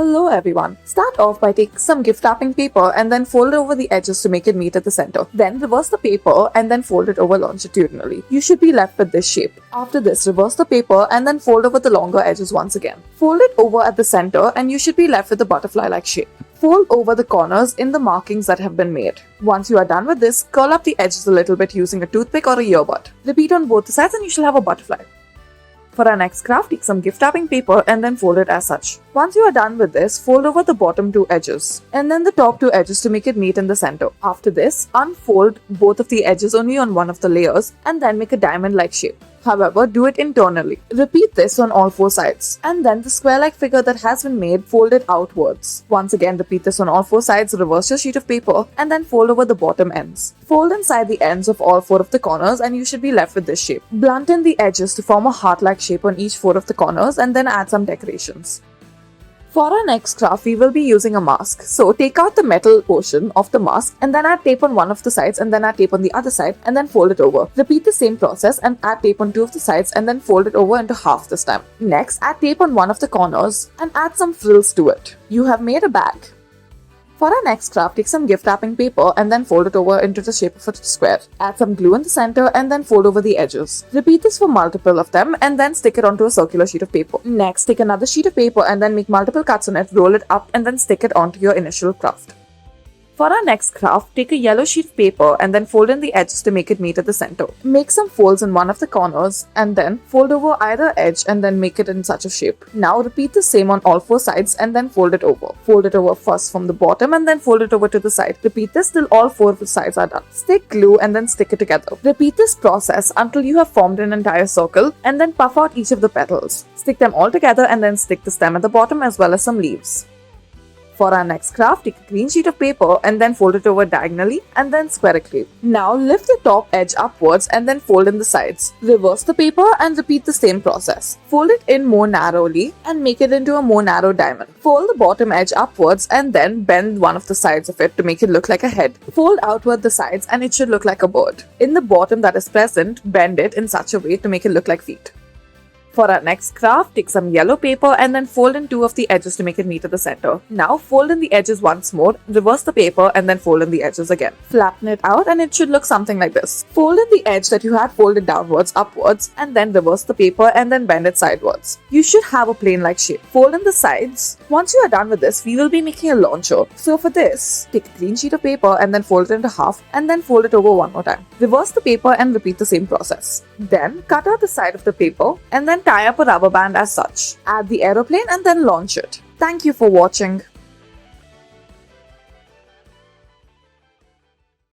Hello everyone. Start off by taking some gift wrapping paper and then fold it over the edges to make it meet at the center. Then reverse the paper and then fold it over longitudinally. You should be left with this shape. After this, reverse the paper and then fold over the longer edges once again. Fold it over at the center and you should be left with the butterfly-like shape. Fold over the corners in the markings that have been made. Once you are done with this, curl up the edges a little bit using a toothpick or a earbud. Repeat on both the sides and you shall have a butterfly. For our next craft, take some gift wrapping paper and then fold it as such. Once you are done with this, fold over the bottom two edges and then the top two edges to make it meet in the center. After this, unfold both of the edges only on one of the layers and then make a diamond-like shape. However, do it internally. Repeat this on all four sides. And then the square-like figure that has been made, fold it outwards. Once again, repeat this on all four sides, reverse your sheet of paper, and then fold over the bottom ends. Fold inside the ends of all four of the corners and you should be left with this shape. Blunten the edges to form a heart-like shape on each four of the corners and then add some decorations. For our next craft, we will be using a mask. So take out the metal portion of the mask and then add tape on one of the sides and then add tape on the other side and then fold it over. Repeat the same process and add tape on two of the sides and then fold it over into half this time. Next, add tape on one of the corners and add some frills to it. You have made a bag. For our next craft, take some gift wrapping paper and then fold it over into the shape of a square. Add some glue in the center and then fold over the edges. Repeat this for multiple of them and then stick it onto a circular sheet of paper. Next, take another sheet of paper and then make multiple cuts on it, roll it up and then stick it onto your initial craft. For our next craft, take a yellow sheet of paper and then fold in the edges to make it meet at the center. Make some folds in one of the corners and then fold over either edge and then make it in such a shape. Now repeat the same on all four sides and then fold it over. Fold it over first from the bottom and then fold it over to the side. Repeat this till all four of the sides are done. Stick glue and then stick it together. Repeat this process until you have formed an entire circle and then puff out each of the petals. Stick them all together and then stick the stem at the bottom as well as some leaves. For our next craft, take a green sheet of paper and then fold it over diagonally and then square it clean. Now lift the top edge upwards and then fold in the sides. Reverse the paper and repeat the same process. Fold it in more narrowly and make it into a more narrow diamond. Fold the bottom edge upwards and then bend one of the sides of it to make it look like a head. Fold outward the sides and it should look like a bird. In the bottom that is present, bend it in such a way to make it look like feet. For our next craft, take some yellow paper and then fold in two of the edges to make it meet at the center. Now fold in the edges once more, reverse the paper and then fold in the edges again. Flatten it out and it should look something like this. Fold in the edge that you had folded downwards, upwards and then reverse the paper and then bend it sidewards. You should have a plane-like shape. Fold in the sides. Once you are done with this, we will be making a launcher. So for this, take a clean sheet of paper and then fold it into half and then fold it over one more time. Reverse the paper and repeat the same process. Then cut out the side of the paper and then tie up a rubber band as such. Add the aeroplane and then launch it. Thank you for watching.